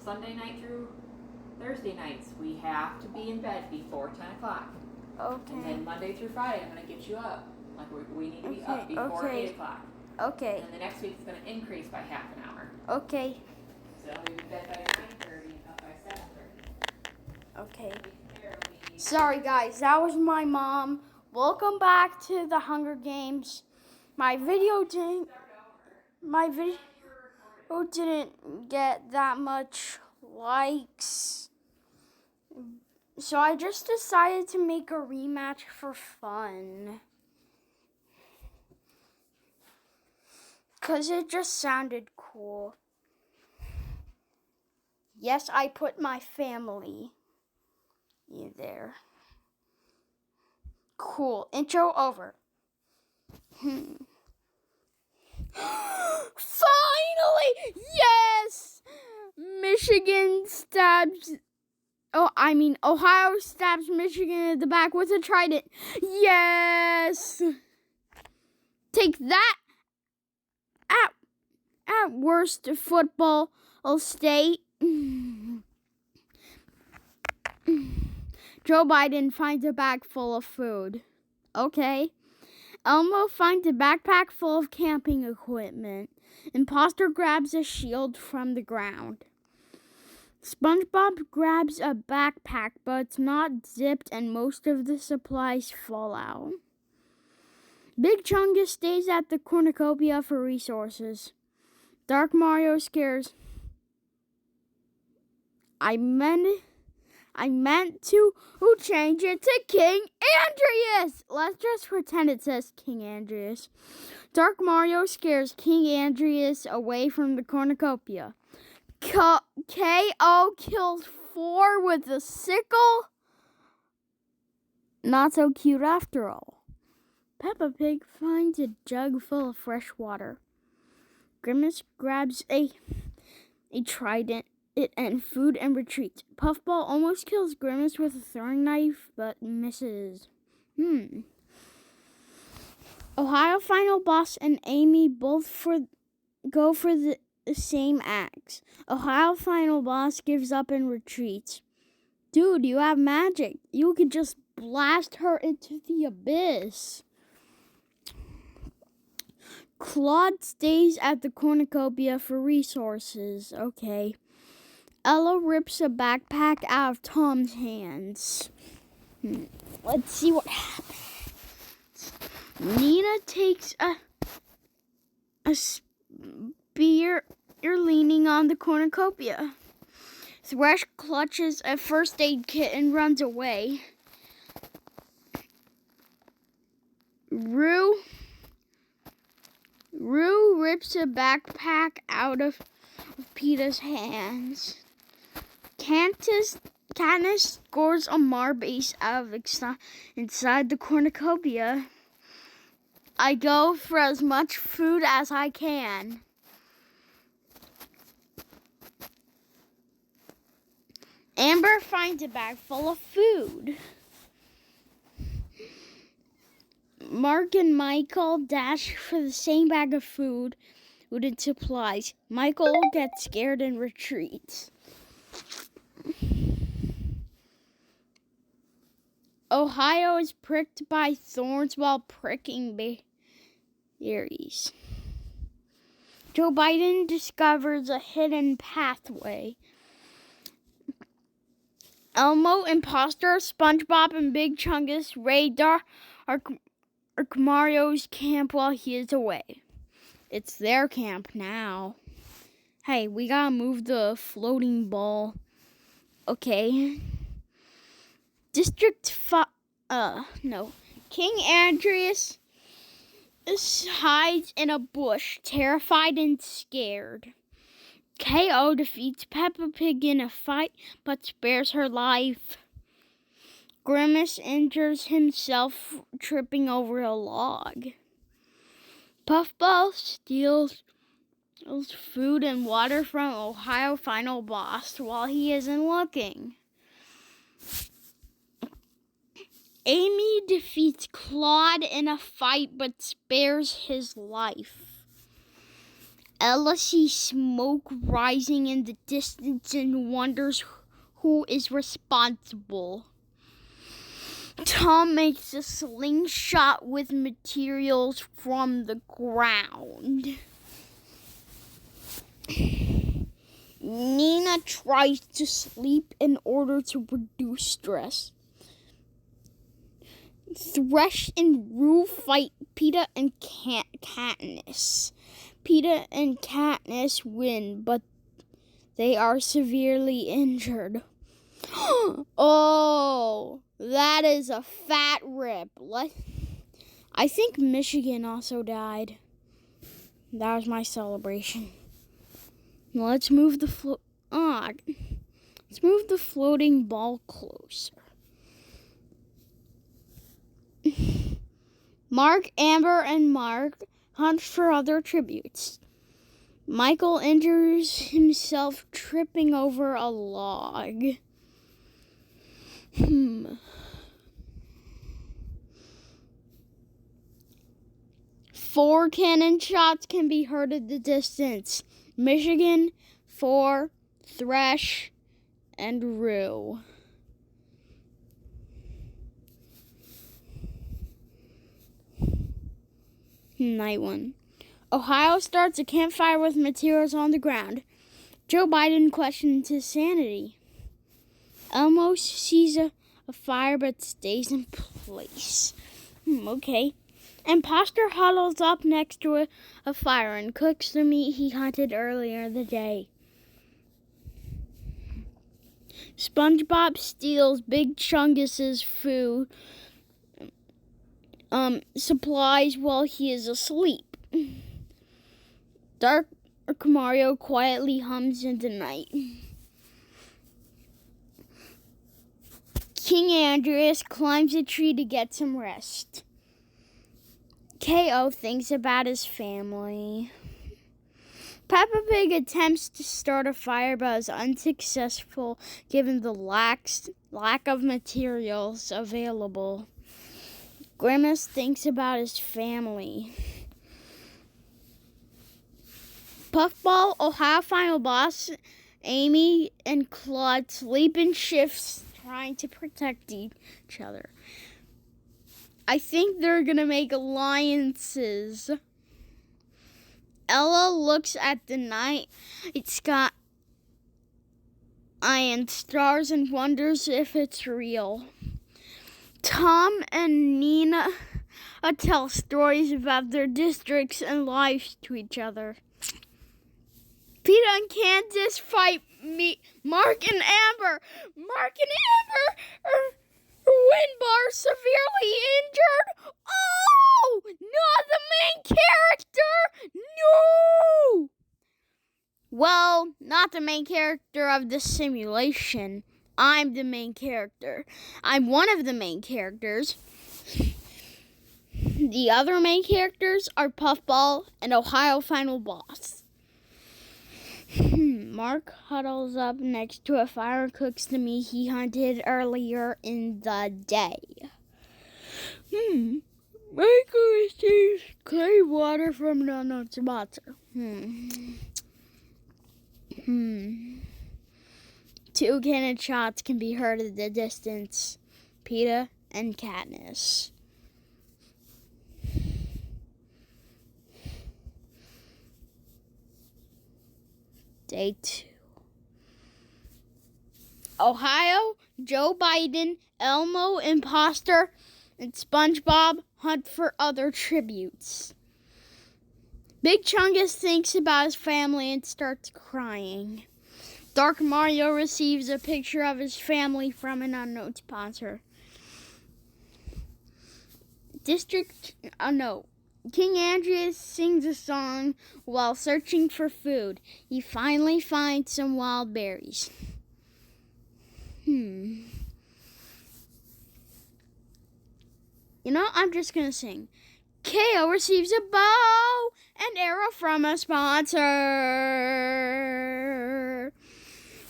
Sunday night through Thursday nights, we have to be in bed before 10 o'clock. Okay. And then Monday through Friday, I'm going to get you up. Like, we need to be up before 8 o'clock. Okay. And then the next week it's going to increase by half an hour. Okay. So we'll be in bed by 9:30 and up by 7:30. Okay. Sorry, guys. That was my mom. Welcome back to the Hunger Games. My video didn't get that much likes. So I just decided to make a rematch for fun. 'Cause it just sounded cool. Yes, I put my family in there. Cool. Intro over. Finally! Yes! Ohio stabs Michigan in the back with a trident. Yes! Take that! At worst, football state. Joe Biden finds a bag full of food. Okay. Elmo finds a backpack full of camping equipment. Imposter grabs a shield from the ground. SpongeBob grabs a backpack, but it's not zipped and most of the supplies fall out. Big Chungus stays at the cornucopia for resources. Dark Mario scares. I meant to change it to King Andreas. Let's just pretend it says King Andreas. Dark Mario scares King Andreas away from the cornucopia. KO kills 4 with a sickle. Not so cute after all. Peppa Pig finds a jug full of fresh water. Grimace grabs a trident and food and retreats. Puffball almost kills Grimace with a throwing knife, but misses. Ohio Final Boss and Amy both go for the same axe. Ohio Final Boss gives up and retreats. Dude, you have magic. You could just blast her into the abyss. Claude stays at the cornucopia for resources. Okay. Ella rips a backpack out of Tom's hands. Let's see what happens. Nina takes a spear. You're leaning on the cornucopia. Thresh clutches a first aid kit and runs away. Rue rips a backpack out of Peeta's hands. Katniss scores a Marbase out of inside the cornucopia. I go for as much food as I can. Amber finds a bag full of food. Mark and Michael dash for the same bag of food and supplies. Michael gets scared and retreats. Ohio is pricked by thorns while pricking berries. Joe Biden discovers a hidden pathway. Elmo, Imposter, SpongeBob, and Big Chungus raid Mario's camp while he is away. It's their camp now. Hey, we gotta move the floating ball. Okay. King Andreas hides in a bush, terrified and scared. KO defeats Peppa Pig in a fight, but spares her life. Grimace injures himself tripping over a log. Puffball steals food and water from Ohio Final Boss while he isn't looking. Amy defeats Claude in a fight but spares his life. Ella sees smoke rising in the distance and wonders who is responsible. Tom makes a slingshot with materials from the ground. Nina tries to sleep in order to reduce stress. Thresh and Rue fight Peeta and Katniss. Peeta and Katniss win, but they are severely injured. Oh, that is a fat rip. I think Michigan also died. That was my celebration. Let's move the floating ball closer. Mark, Amber, and Mark hunt for other tributes. Michael injures himself tripping over a log. 4 cannon shots can be heard at the distance. Michigan, 4, Thresh, and Rue. Night 1. Ohio starts a campfire with materials on the ground. Joe Biden questions his sanity. Elmo sees a fire but stays in place. Okay. Imposter huddles up next to a fire and cooks the meat he hunted earlier the day. SpongeBob steals Big Chungus's food supplies while he is asleep. Dark Mario quietly hums in the night. King Andreas climbs a tree to get some rest. K.O. thinks about his family. Peppa Pig attempts to start a fire but is unsuccessful given the lack of materials available. Grimace thinks about his family. Puffball, Ohio final boss, Amy and Claude sleep in shifts trying to protect each other. I think they're gonna make alliances. Ella looks at the night sky and stars and wonders if it's real. Tom and Nina tell stories about their districts and lives to each other. Peeta and Candace fight Mark and Amber. Mark and Amber are Winbar severely injured. Oh, not the main character. No. Well, not the main character of the simulation. I'm the main character. I'm one of the main characters. The other main characters are Puffball and Ohio Final Boss. Mark huddles up next to a fire and cooks the meat he hunted earlier in the day. Michael receives clean water from the Nuts Monster. 2 cannon shots can be heard at the distance. Peeta and Katniss. Day 2. Ohio, Joe Biden, Elmo, Imposter, and SpongeBob hunt for other tributes. Big Chungus thinks about his family and starts crying. Dark Mario receives a picture of his family from an unknown sponsor. King Andreas sings a song while searching for food. He finally finds some wild berries. I'm just gonna sing. K.O. receives a bow and arrow from a sponsor.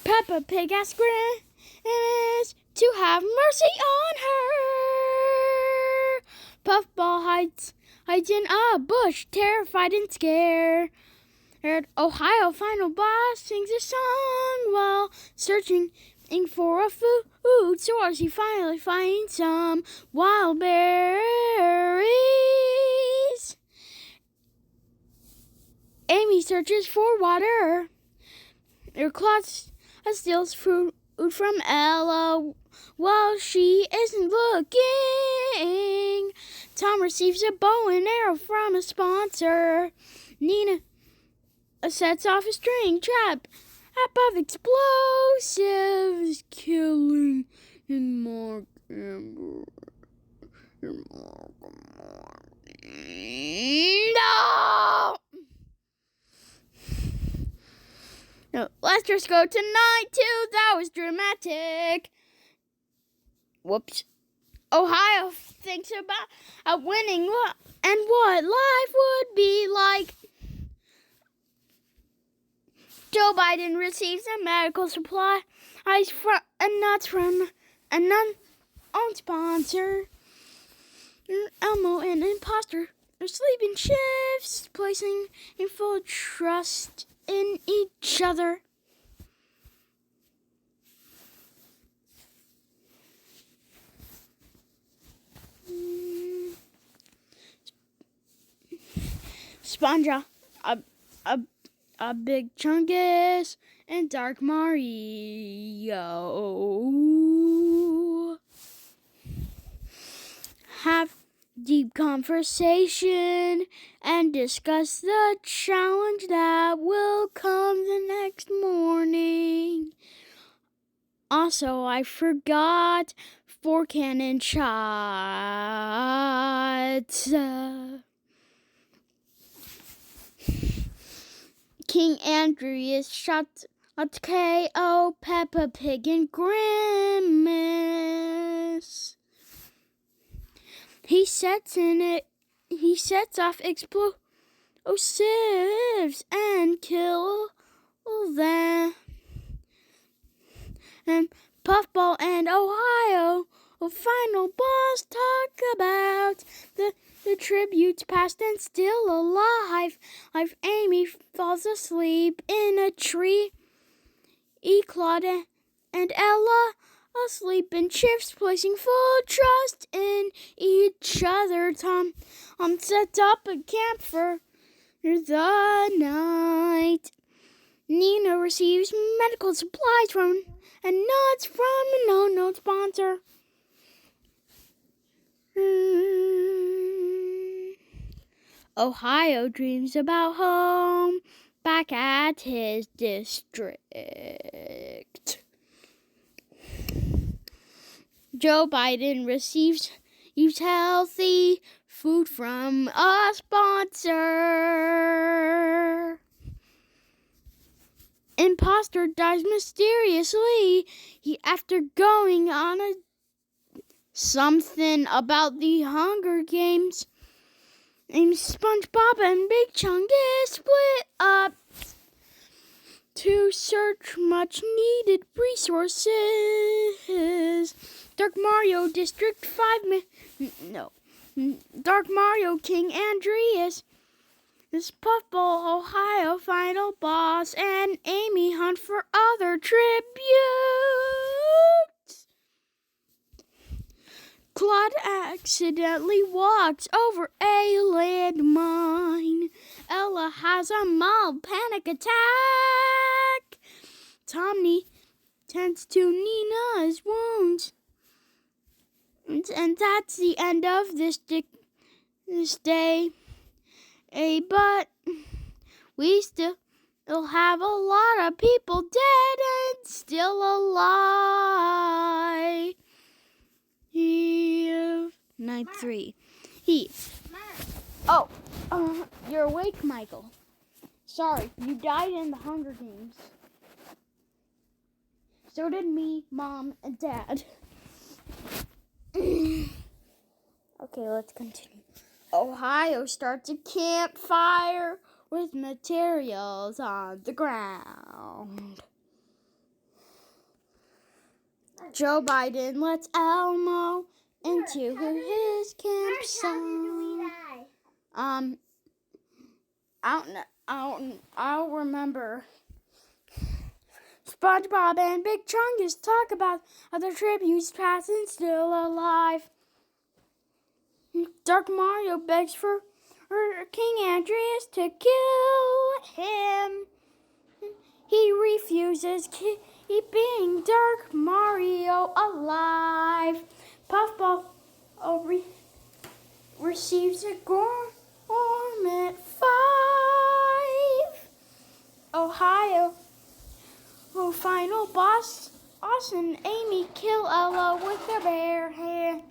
Peppa Pig asks Grimace to have mercy on her. Puffball hides in a bush, terrified and scared. Heard Ohio final boss sings a song while searching for a food source. He finally finds some wild berries. Amy searches for water. Her Claude steals food from Ella while she isn't looking. Tom receives a bow and arrow from a sponsor. Nina sets off a string trap of explosives, killing and Mark Amber. No, let's just go to night 2. That was dramatic. Whoops. Ohio thinks about winning and what life would be like. Joe Biden receives a medical supply and nuts from an unknown sponsor. Elmo and Imposter are sleeping shifts, placing a full trust in each other. Spongea, a big Chungus, and Dark Mario have deep conversation and discuss the challenge that will come the next morning. Also, I forgot 4 cannon shots. King Andreas shot at KO Peppa Pig and Grimace. He sets off explosives and kill them. And Puffball and Ohio final boss talk about the tributes past and still alive. Amy falls asleep in a tree. Claude and Ella asleep in shifts, placing full trust in each other. Tom sets up a camp for the night. Nina receives medical supplies and nuts from an unknown sponsor. Ohio dreams about home back at his district. Joe Biden receives healthy food from a sponsor. Imposter dies mysteriously after going on something about the Hunger Games. And SpongeBob and Big Chungus split up to search much needed resources. Dark Mario District 5 Dark Mario King Andreas, this Puffball Ohio final boss, and Amy hunt for other tributes. Claude accidentally walks over a landmine. Ella has a mild panic attack. Tommy tends to Nina's wounds. And that's the end of this day. But we still have a lot of people dead and still alive. Night 3. You're awake, Michael. Sorry, you died in the Hunger Games. So did me, Mom, and Dad. Okay, let's continue. Ohio starts a campfire with materials on the ground. Joe Biden lets Elmo into his campsite. I I'll remember. SpongeBob and Big Chungus talk about other tributes past and still alive. Dark Mario begs for King Andreas to kill him. He refuses, keeping Dark Mario alive. Puffball receives a Gourmet 5. Ohio final boss Austin and Amy kill Ella with their bare hands,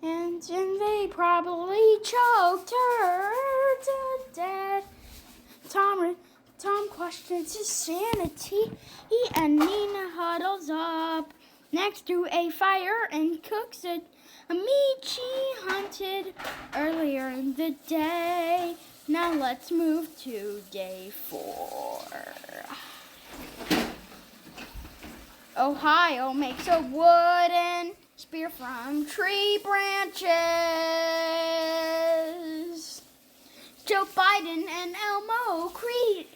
and they probably choked her to death. Tom questions his sanity, and Nina huddles up next to a fire and cooks a meat she hunted earlier in the day. Now let's move to day 4. Ohio makes a wooden spear from tree branches. Joe Biden and Elmo create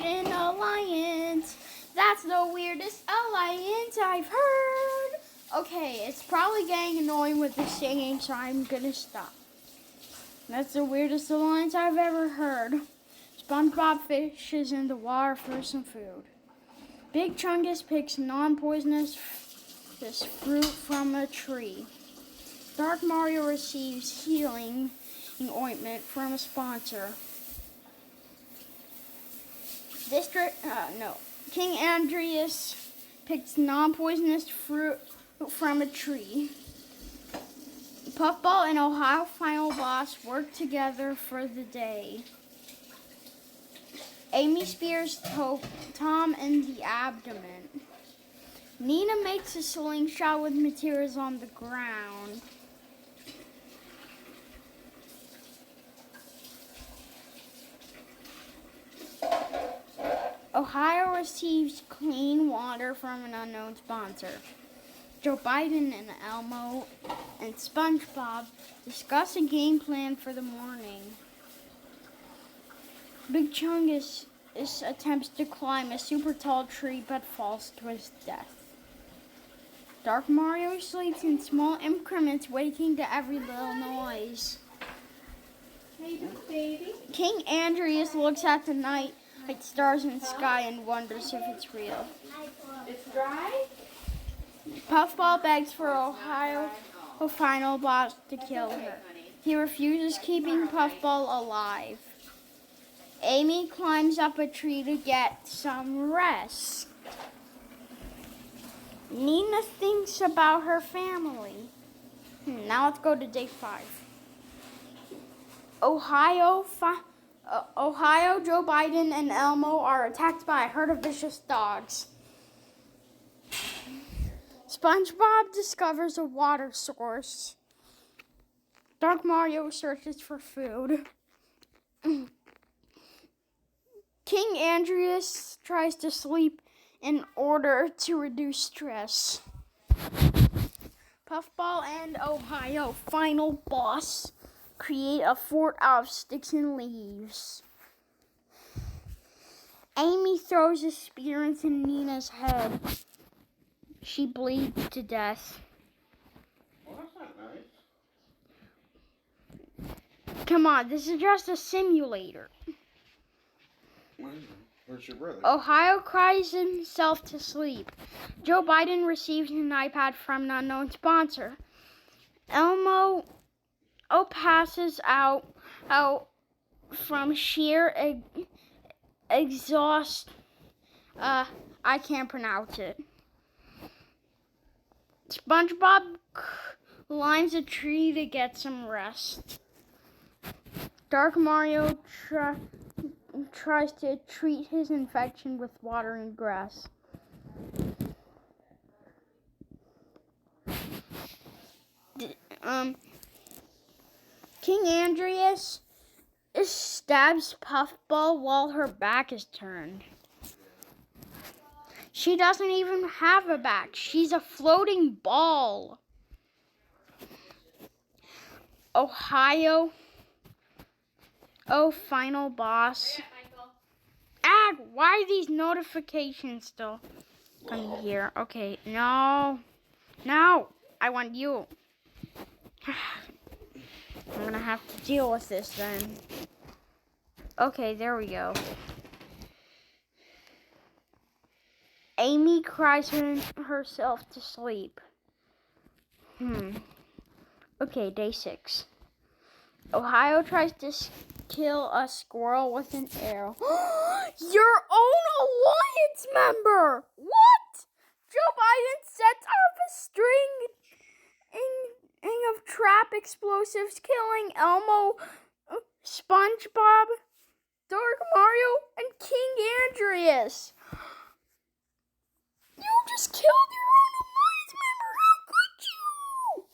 an alliance. That's the weirdest alliance I've heard. Okay, it's probably getting annoying with the singing, so I'm gonna stop. That's the weirdest alliance I've ever heard. SpongeBob fishes in the water for some food. Big Chungus picks non-poisonous fruit from a tree. Dark Mario receives healing ointment from a sponsor. King Andreas picks non-poisonous fruit from a tree. Puffball and Ohio final boss work together for the day. Amy spears Tom in the abdomen. Nina makes a slingshot with materials on the ground. Ohio receives clean water from an unknown sponsor. Joe Biden and Elmo and SpongeBob discuss a game plan for the morning. Big Chungus attempts to climb a super tall tree but falls to his death. Dark Mario sleeps in small increments, waking to every little noise. Hey, baby. King Andreas looks at the night stars in the sky and wonders if it's real. It's dry? Puffball begs for Ohio final boss to kill her. He refuses, keeping Puffball alive. Amy climbs up a tree to get some rest. Nina thinks about her family. Now let's go to day 5. Ohio, Joe Biden, and Elmo are attacked by a herd of vicious dogs. SpongeBob discovers a water source. Dark Mario searches for food. King Andreas tries to sleep in order to reduce stress. Puffball and Ohio final boss create a fort out of sticks and leaves. Amy throws a spear into Nina's head. She bleeds to death. Well, that's not nice. Come on, this is just a simulator. Where's your brother? Ohio cries himself to sleep. Joe Biden receives an iPad from an unknown sponsor. Elmo passes out from sheer exhaust. I can't pronounce it. SpongeBob climbs a tree to get some rest. Dark Mario tries to treat his infection with water and grass. King Andreas stabs Puffball while her back is turned. She doesn't even have a back. She's a floating ball. Ohio final boss Ah, why are these notifications still coming here? Okay, no. No, I want you. I'm gonna have to deal with this then. Okay, there we go. Amy cries herself to sleep. Okay, day 6. Ohio tries to kill a squirrel with an arrow. Your own alliance member! What? Joe Biden sets off a string of trap explosives, killing Elmo, SpongeBob, Dark Mario, and King Andreas. You just killed your own alliance member. How could you?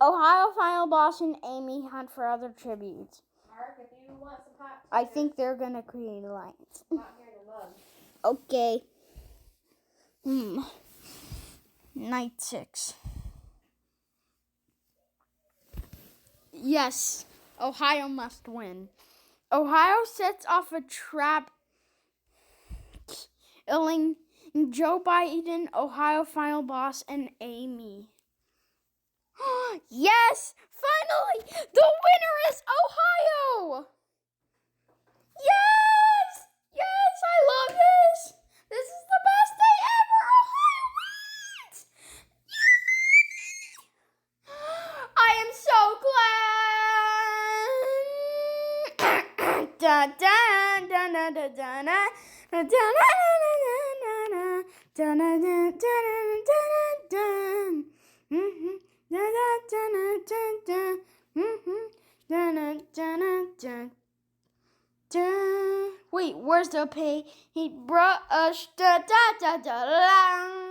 Ohio final boss and Amy hunt for other tributes. Mark, if you want some hot I think they're gonna create an alliance. hot here in the mug. Okay. Night 6. Yes, Ohio must win. Ohio sets off a trap, killing Joe Biden, Ohio final boss, and Amy. Yes! Finally! The winner is Ohio! Yes! Yes, I love this! This is the best day ever! Ohio wins! Yay! I am so glad! Da da da da da da da da da da da da da Wait, where's the paintbrush? Da da da da da.